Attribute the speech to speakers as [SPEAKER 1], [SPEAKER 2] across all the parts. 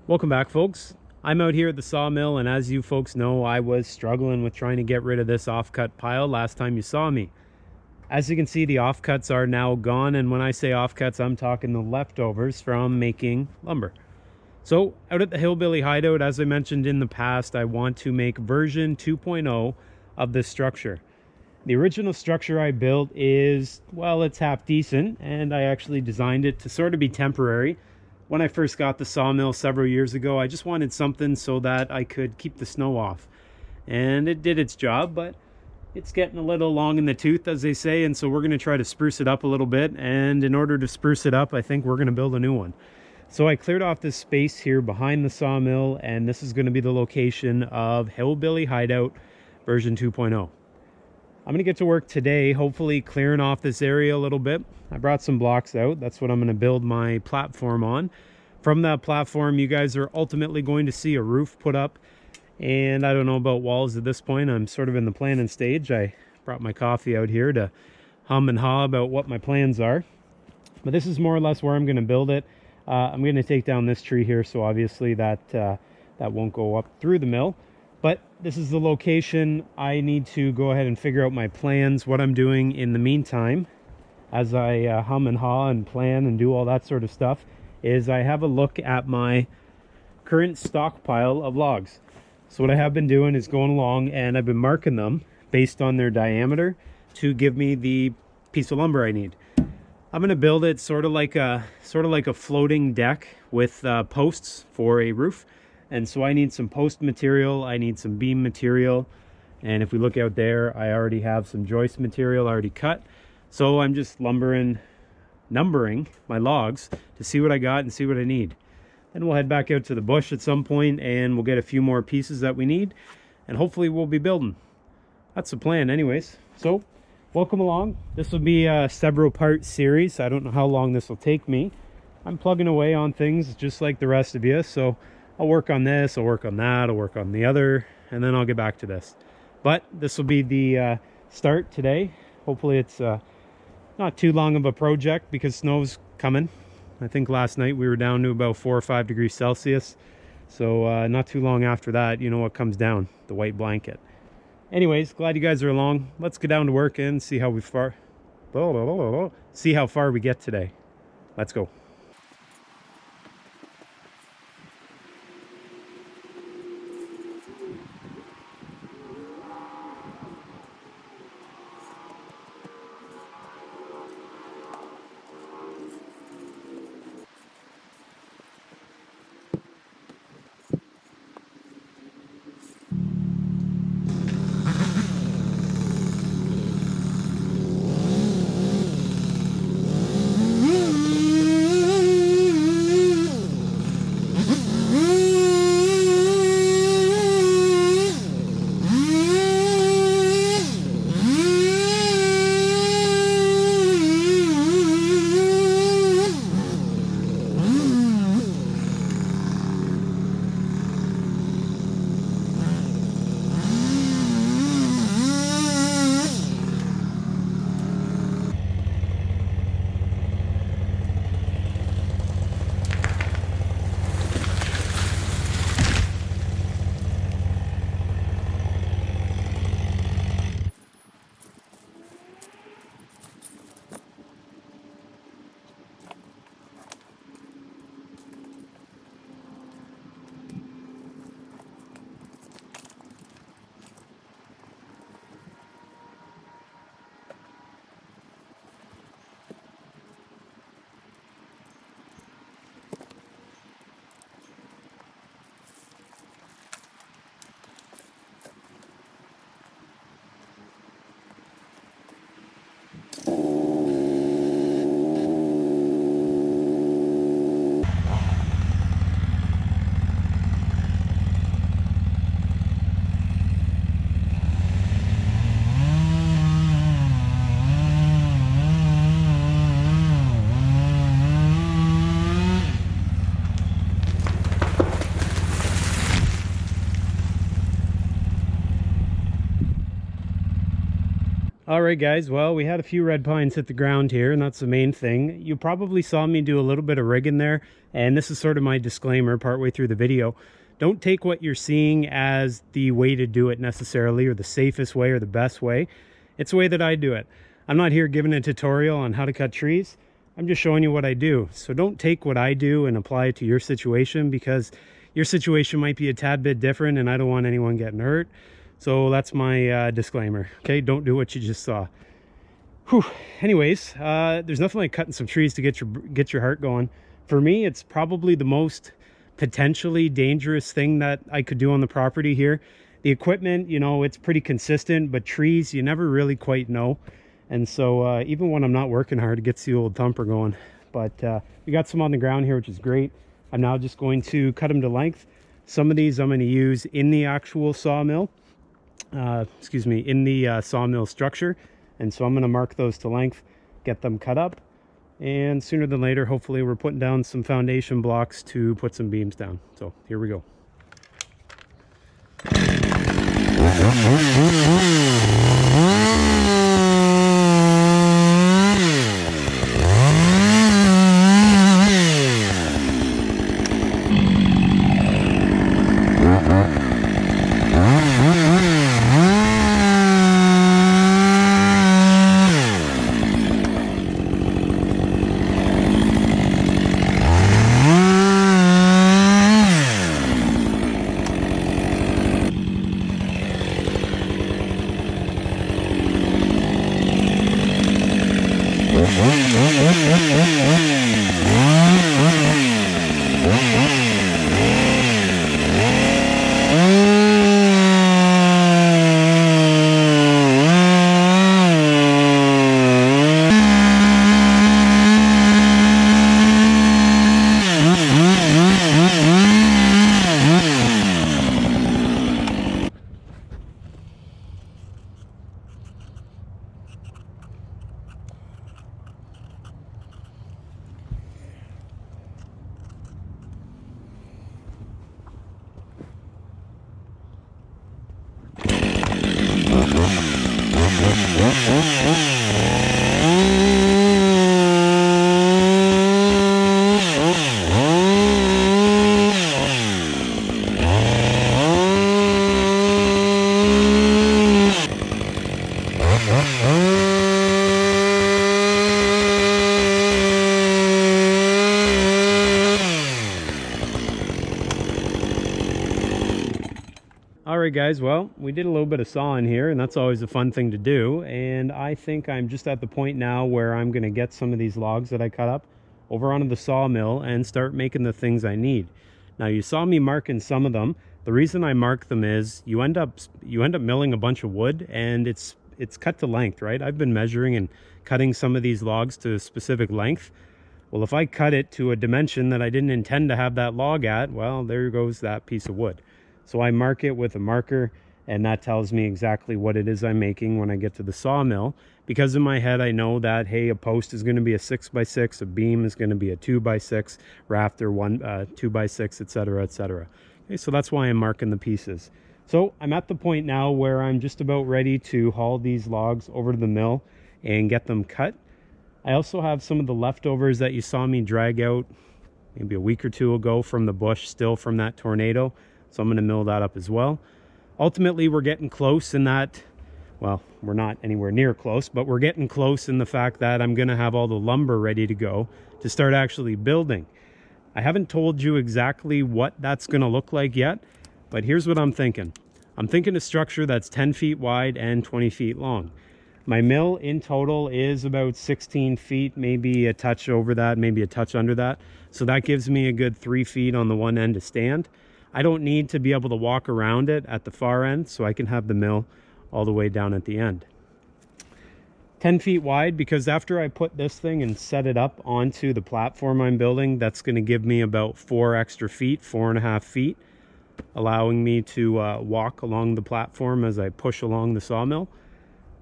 [SPEAKER 1] Welcome back, folks. I'm out here at the sawmill, and as you folks know, I was struggling with trying to get rid of this offcut pile last time you saw me. As you can see, the offcuts are now gone, and when I say offcuts, I'm talking the leftovers from making lumber. So out at the Hillbilly Hideout, as I mentioned in the past, I want to make version 2.0 of this structure. The original structure I built is, well, it's half decent, and I actually designed it to sort of be temporary. When I first got the sawmill several years ago, I just wanted something so that I could keep the snow off. And it did its job, but it's getting a little long in the tooth, as they say, and so we're going to try to spruce it up a little bit. And in order to spruce it up, I think we're going to build a new one. So I cleared off this space here behind the sawmill, and this is going to be the location of Hillbilly Hideout version 2.0. I'm going to get to work today, hopefully clearing off this area a little bit. I brought some blocks out. That's what I'm going to build my platform on. From that platform, you guys are ultimately going to see a roof put up. And I don't know about walls at this point. I'm sort of in the planning stage. I brought my coffee out here to hum and haw about what my plans are. But this is more or less where I'm going to build it. I'm going to take down this tree here, so obviously that won't go up through the mill. But this is the location. I need to go ahead and figure out my plans, what I'm doing in the meantime, as I hum and haw and plan and do all that sort of stuff, is I have a look at my current stockpile of logs. So what I have been doing is going along and I've been marking them based on their diameter to give me the piece of lumber I need. I'm going to build it sort of like a floating deck with posts for a roof. And so I need some post material, I need some beam material, and if we look out there, I already have some joist material already cut. So I'm just numbering my logs to see what I got and see what I need. Then we'll head back out to the bush at some point and we'll get a few more pieces that we need, and hopefully we'll be building. That's the plan anyways. So welcome along. This will be a several part series. I don't know how long this will take me. I'm plugging away on things just like the rest of you, so I'll work on this, I'll work on that, I'll work on the other, and then I'll get back to this. But this will be the start today. Hopefully it's not too long of a project because snow's coming. I think last night we were down to about 4 or 5 degrees Celsius. So not too long after that, you know what comes down, the white blanket. Anyways, glad you guys are along. Let's get down to work and see how far we get today. Let's go. All right, guys. Well, we had a few red pines hit the ground here, and that's the main thing. You probably saw me do a little bit of rigging there, and this is sort of my disclaimer partway through the video. Don't take what you're seeing as the way to do it necessarily, or the safest way, or the best way. It's the way that I do it. I'm not here giving a tutorial on how to cut trees. I'm just showing you what I do. So don't take what I do and apply it to your situation, because your situation might be a tad bit different, and I don't want anyone getting hurt. So that's my disclaimer. Okay, don't do what you just saw. Whew. Anyways, there's nothing like cutting some trees to get your heart going. For me, it's probably the most potentially dangerous thing that I could do on the property here. The equipment, you know, it's pretty consistent, but trees, you never really quite know. And so even when I'm not working hard, it gets the old thumper going. But we got some on the ground here, which is great. I'm now just going to cut them to length. Some of these I'm going to use in the actual sawmill. In the sawmill structure, and so I'm going to mark those to length, get them cut up, and sooner than later hopefully we're putting down some foundation blocks to put some beams down. So here we go. Alright guys, well, we did a little bit of sawing here, and that's always a fun thing to do, and I think I'm just at the point now where I'm going to get some of these logs that I cut up over onto the sawmill and start making the things I need. Now you saw me marking some of them. The reason I mark them is you end up milling a bunch of wood, and it's cut to length, right? I've been measuring and cutting some of these logs to a specific length. Well, if I cut it to a dimension that I didn't intend to have that log at, well, there goes that piece of wood. So I mark it with a marker, and that tells me exactly what it is I'm making when I get to the sawmill. Because in my head, I know that, hey, a post is going to be a 6x6, a beam is going to be a 2x6, rafter 2x6, etc., etc. Okay, so that's why I'm marking the pieces. So I'm at the point now where I'm just about ready to haul these logs over to the mill and get them cut. I also have some of the leftovers that you saw me drag out maybe a week or two ago from the bush, still from that tornado. So I'm going to mill that up as well. Ultimately, we're getting close in that, well, we're not anywhere near close, but we're getting close in the fact that I'm going to have all the lumber ready to go to start actually building. I haven't told you exactly what that's going to look like yet, but here's what I'm thinking. I'm thinking a structure that's 10 feet wide and 20 feet long. My mill in total is about 16 feet, maybe a touch over that, maybe a touch under that. So that gives me a good 3 feet on the one end to stand. I don't need to be able to walk around it at the far end, so I can have the mill all the way down at the end. 10 feet wide, because after I put this thing and set it up onto the platform I'm building, that's going to give me about 4 extra feet, 4.5 feet, allowing me to walk along the platform as I push along the sawmill.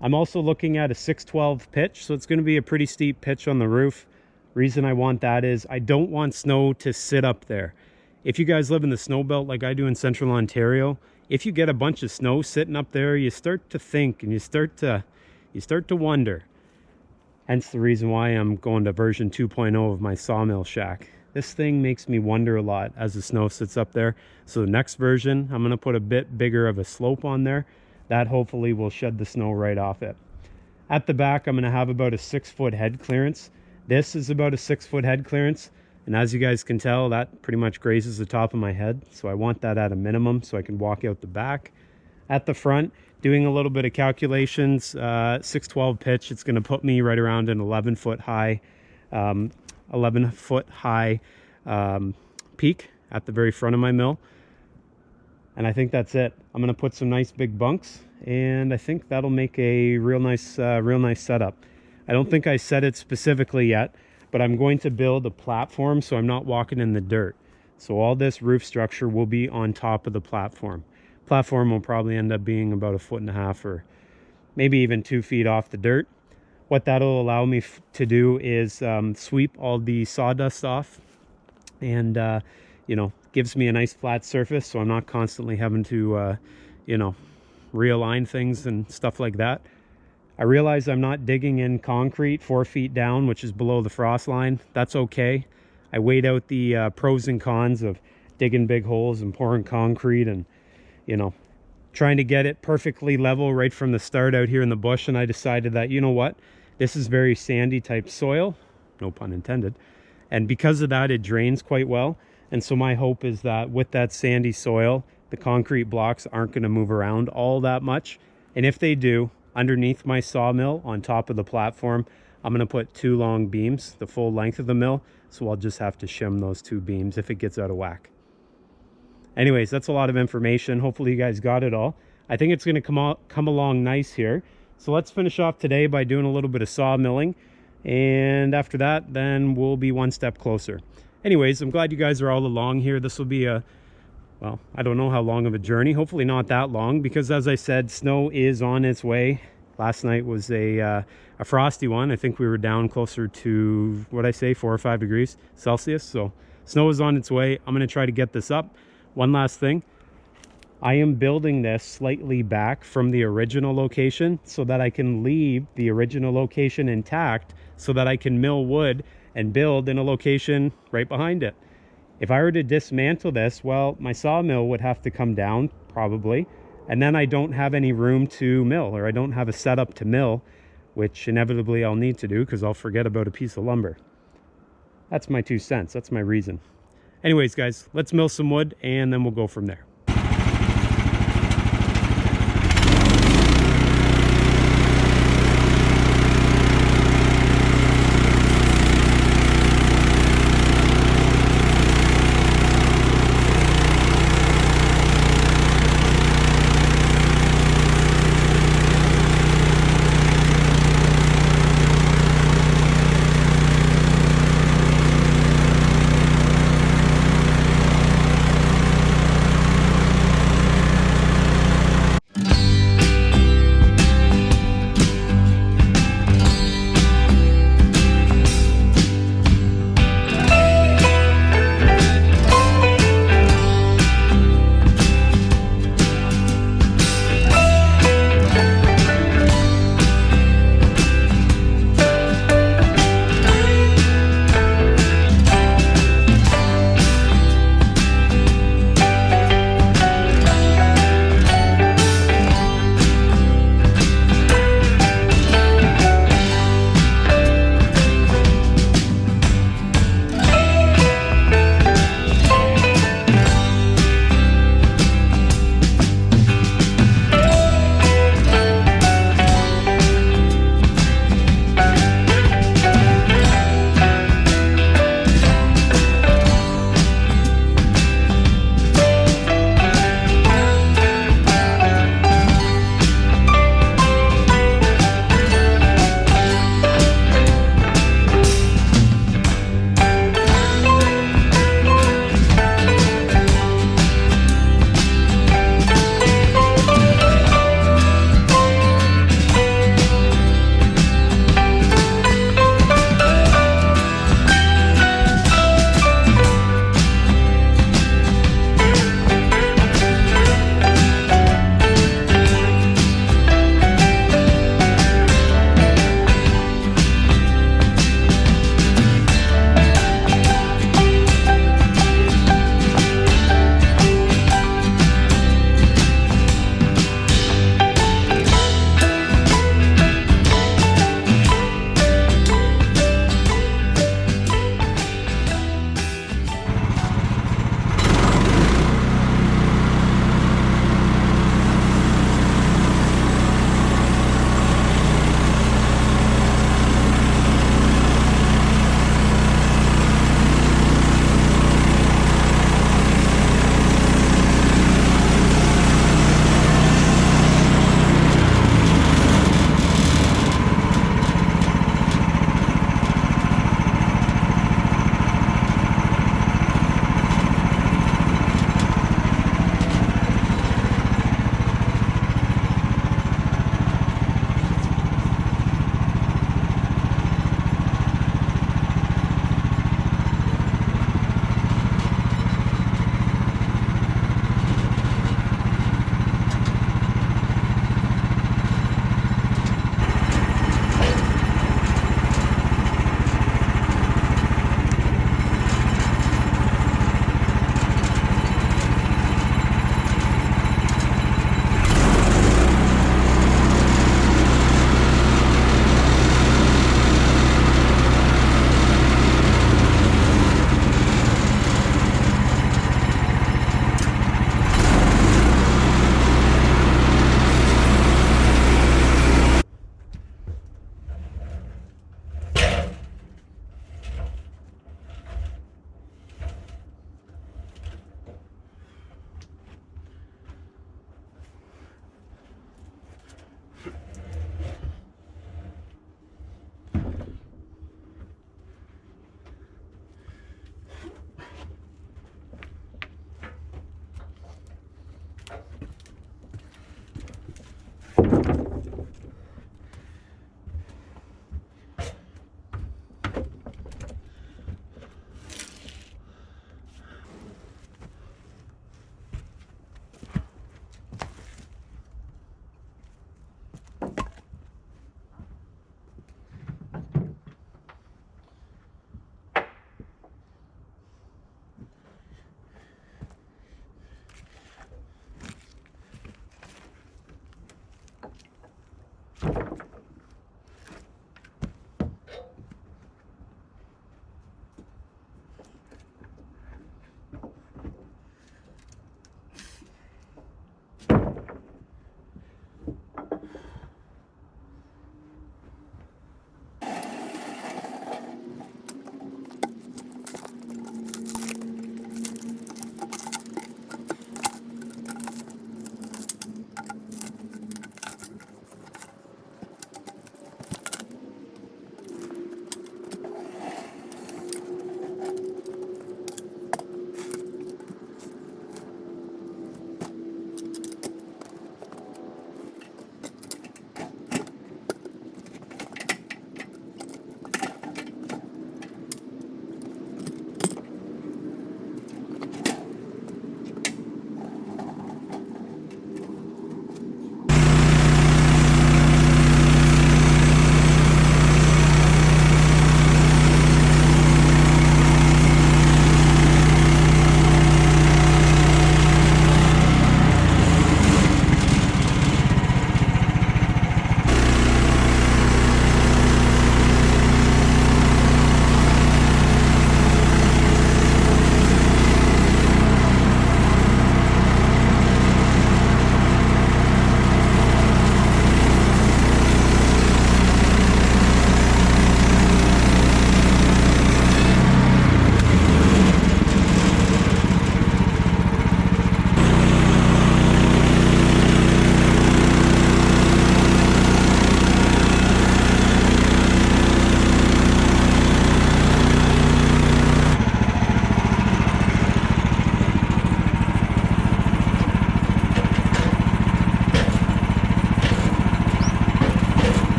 [SPEAKER 1] I'm also looking at a 612 pitch, so it's going to be a pretty steep pitch on the roof. Reason I want that is I don't want snow to sit up there. If you guys live in the snow belt like I do in central Ontario, if you get a bunch of snow sitting up there, you start to think, and you start to you start to wonder. Hence the reason why I'm going to version 2.0 of my sawmill shack. This thing makes me wonder a lot as the snow sits up there. So the next version, I'm going to put a bit bigger of a slope on there. That hopefully will shed the snow right off it. At the back, I'm going to have about a 6-foot head clearance. This is about a 6-foot head clearance. And as you guys can tell, that pretty much grazes the top of my head. So I want that at a minimum so I can walk out the back. At the front, doing a little bit of calculations, 612 pitch, it's going to put me right around an 11-foot high, peak at the very front of my mill. And I think that's it. I'm going to put some nice big bunks, and I think that'll make a real nice setup. I don't think I said it specifically yet, but I'm going to build a platform so I'm not walking in the dirt. So all this roof structure will be on top of the platform. Platform will probably end up being about 1.5 feet or maybe even 2 feet off the dirt. What that'll allow me to do is sweep all the sawdust off, and you know, gives me a nice flat surface so I'm not constantly having to you know, realign things and stuff like that. I realize I'm not digging in concrete 4 feet down, which is below the frost line. That's okay. I weighed out the pros and cons of digging big holes and pouring concrete and, you know, trying to get it perfectly level right from the start out here in the bush. And I decided that, you know what, this is very sandy type soil, no pun intended. And because of that, it drains quite well. And so my hope is that with that sandy soil, the concrete blocks aren't going to move around all that much. And if they do, underneath my sawmill on top of the platform, I'm going to put 2 long beams, the full length of the mill. So I'll just have to shim those 2 beams if it gets out of whack. Anyways, that's a lot of information. Hopefully you guys got it all. I think it's going to come along nice here. So let's finish off today by doing a little bit of sawmilling. And after that, then we'll be one step closer. Anyways, I'm glad you guys are all along here. This will be a, well, I don't know how long of a journey. Hopefully not that long, because as I said, snow is on its way. Last night was a frosty one. I think we were down closer to, what'd I say, 4 or 5 degrees Celsius. So snow is on its way. I'm going to try to get this up. One last thing. I am building this slightly back from the original location so that I can leave the original location intact so that I can mill wood and build in a location right behind it. If I were to dismantle this, well, my sawmill would have to come down probably, and then I don't have any room to mill, or I don't have a setup to mill, which inevitably I'll need to do because I'll forget about a piece of lumber. That's my 2 cents. That's my reason. Anyways, guys, let's mill some wood and then we'll go from there.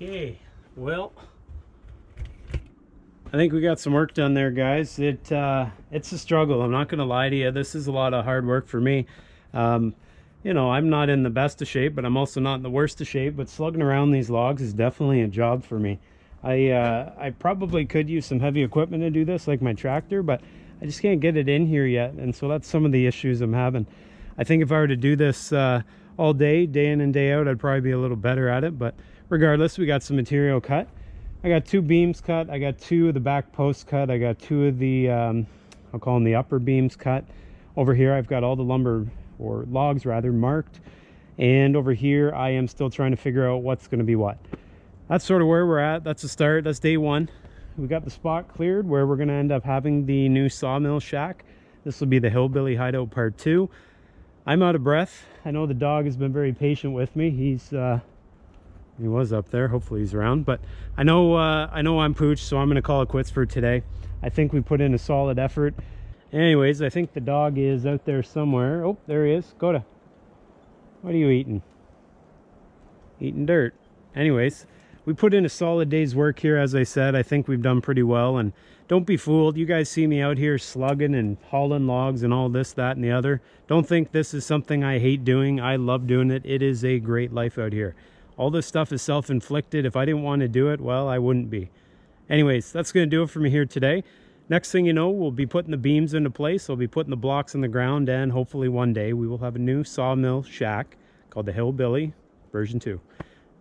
[SPEAKER 1] Okay, well, I think we got some work done there, guys. It's a struggle. I'm not going to lie to you. This is a lot of hard work for me. You know, I'm not in the best of shape, but I'm also not in the worst of shape. But slugging around these logs is definitely a job for me. I probably could use some heavy equipment to do this, like my tractor, but I just can't get it in here yet. And so that's some of the issues I'm having. I think if I were to do this all day, day in and day out, I'd probably be a little better at it. But regardless, we got some material cut. I got 2 beams cut. I got 2 of the back posts cut. I got 2 of the, I'll call them the upper beams cut. Over here, I've got all the lumber, or logs rather, marked. And over here, I am still trying to figure out what's going to be what. That's sort of where we're at. That's the start. That's day 1. We got the spot cleared where we're going to end up having the new sawmill shack. This will be the Hillbilly Hideout Part 2. I'm out of breath. I know the dog has been very patient with me. He was up there. Hopefully he's around. But I know I'm pooched, so I'm going to call it quits for today. I think we put in a solid effort. Anyways, I think the dog is out there somewhere. Oh, there he is. Coda. What are you eating? Eating dirt. Anyways, we put in a solid day's work here. As I said, I think we've done pretty well. And don't be fooled. You guys see me out here slugging and hauling logs and all this, that, and the other. Don't think this is something I hate doing. I love doing it. It is a great life out here. All this stuff is self-inflicted. If I didn't want to do it, well, I wouldn't be. Anyways, that's going to do it for me here today. Next thing you know, we'll be putting the beams into place. We'll be putting the blocks in the ground, and hopefully one day we will have a new sawmill shack called the Hillbilly version 2.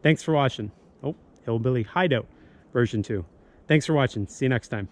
[SPEAKER 1] Thanks for watching. Oh, Hillbilly Hideout version 2. Thanks for watching. See you next time.